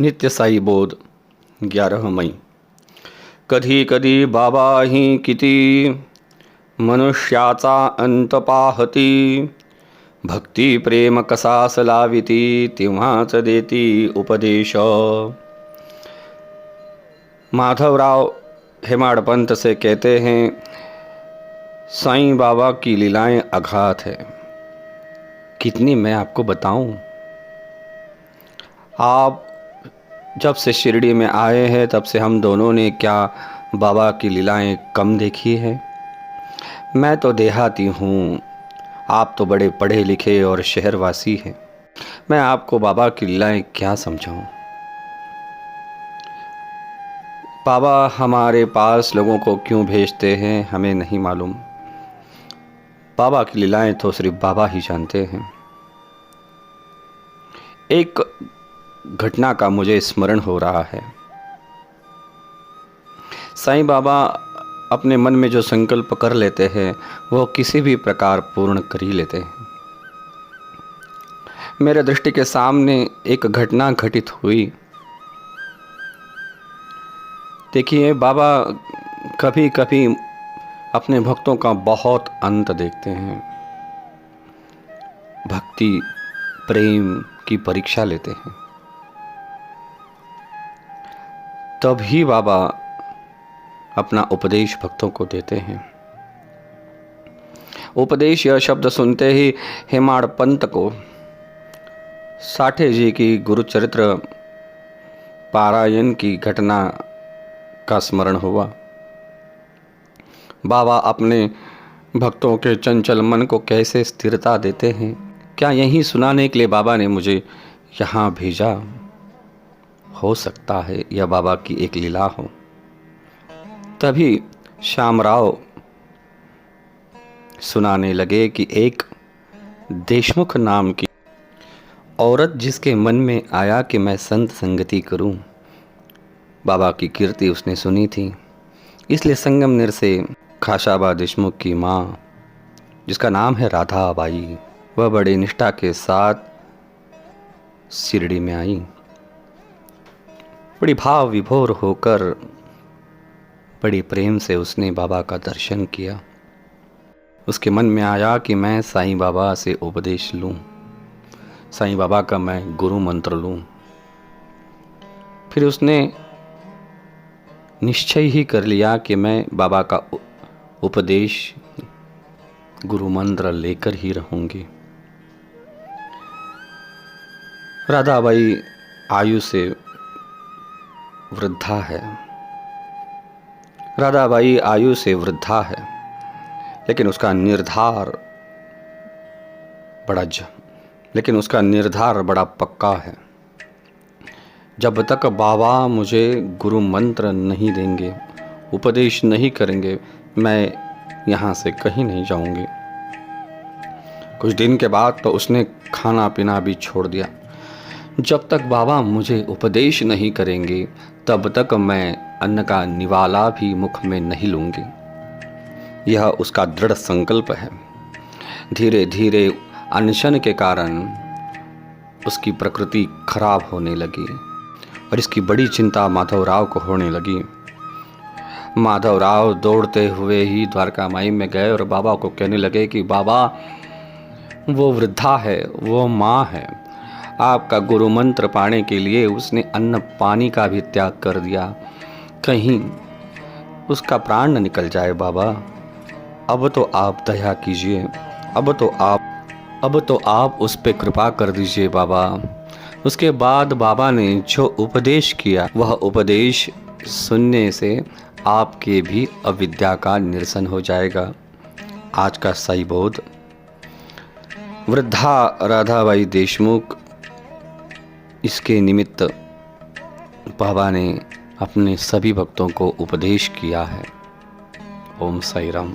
नित्य साई बोध 11 मई। कधी कधी बाबा ही किती मनुष्याचा अंत पाहती, भक्ती प्रेम कसास लाविती तेव्हाच देती उपदेश। माधवराव हेमाडपंत से कहते हैं, साईं बाबा की लीलाएं अगाध है, कितनी मैं आपको बताऊं। आप जब से शिरडी में आए हैं तब से हम दोनों ने क्या बाबा की लीलाएं कम देखी है। मैं तो देहाती हूँ, आप तो बड़े पढ़े लिखे और शहरवासी हैं। मैं आपको बाबा की लीलाएं क्या समझाऊं। बाबा हमारे पास लोगों को क्यों भेजते हैं हमें नहीं मालूम। बाबा की लीलाएं तो सिर्फ बाबा ही जानते हैं। एक घटना का मुझे स्मरण हो रहा है। साईं बाबा अपने मन में जो संकल्प कर लेते हैं वो किसी भी प्रकार पूर्ण कर ही लेते हैं। मेरे दृष्टि के सामने एक घटना घटित हुई। देखिए, बाबा कभी कभी अपने भक्तों का बहुत अंत देखते हैं, भक्ति प्रेम की परीक्षा लेते हैं। तभी बाबा अपना उपदेश भक्तों को देते हैं। उपदेश यह शब्द सुनते ही हेमाडपंत को साठे जी की गुरुचरित्र पारायण की घटना का स्मरण हुआ। बाबा अपने भक्तों के चंचल मन को कैसे स्थिरता देते हैं, क्या यही सुनाने के लिए बाबा ने मुझे यहाँ भेजा? हो सकता है यह बाबा की एक लीला हो। तभी श्यामराव सुनाने लगे कि एक देशमुख नाम की औरत जिसके मन में आया कि मैं संत संगति करूं, बाबा की कीर्ति उसने सुनी थी, इसलिए संगमनेर से खाशाबा देशमुख की माँ, जिसका नाम है राधा बाई, वह बड़ी निष्ठा के साथ शिरडी में आई। बड़ी भाव विभोर होकर बड़ी प्रेम से उसने बाबा का दर्शन किया। उसके मन में आया कि मैं साईं बाबा से उपदेश लूं, साईं बाबा का मैं गुरु मंत्र लूं। फिर उसने निश्चय ही कर लिया कि मैं बाबा का उपदेश गुरु मंत्र लेकर ही रहूंगी। राधाबाई आयु से वृद्धा है, राधाबाई आयु से वृद्धा है, लेकिन उसका निर्धार बड़ा पक्का है। जब तक बाबा मुझे गुरु मंत्र नहीं देंगे, उपदेश नहीं करेंगे, मैं यहाँ से कहीं नहीं जाऊंगी। कुछ दिन के बाद तो उसने खाना पीना भी छोड़ दिया। जब तक बाबा मुझे उपदेश नहीं करेंगे तब तक मैं अन्न का निवाला भी मुख में नहीं लूंगी। यह उसका दृढ़ संकल्प है। धीरे धीरे अनशन के कारण उसकी प्रकृति खराब होने लगी और इसकी बड़ी चिंता माधवराव को होने लगी। माधवराव दौड़ते हुए ही द्वारका माई में गए और बाबा को कहने लगे कि बाबा, वो वृद्धा है, वो माँ है, आपका गुरु मंत्र पाने के लिए उसने अन्न पानी का भी त्याग कर दिया, कहीं उसका प्राण न निकल जाए बाबा। अब तो आप दया कीजिए, अब तो आप उस पे कृपा कर दीजिए बाबा। उसके बाद बाबा ने जो उपदेश किया वह उपदेश सुनने से आपके भी अविद्या का निरसन हो जाएगा। आज का साई बोध। वृद्धा राधाबाई देशमुख, इसके निमित्त बाबा ने अपने सभी भक्तों को उपदेश किया है। ओम साई राम।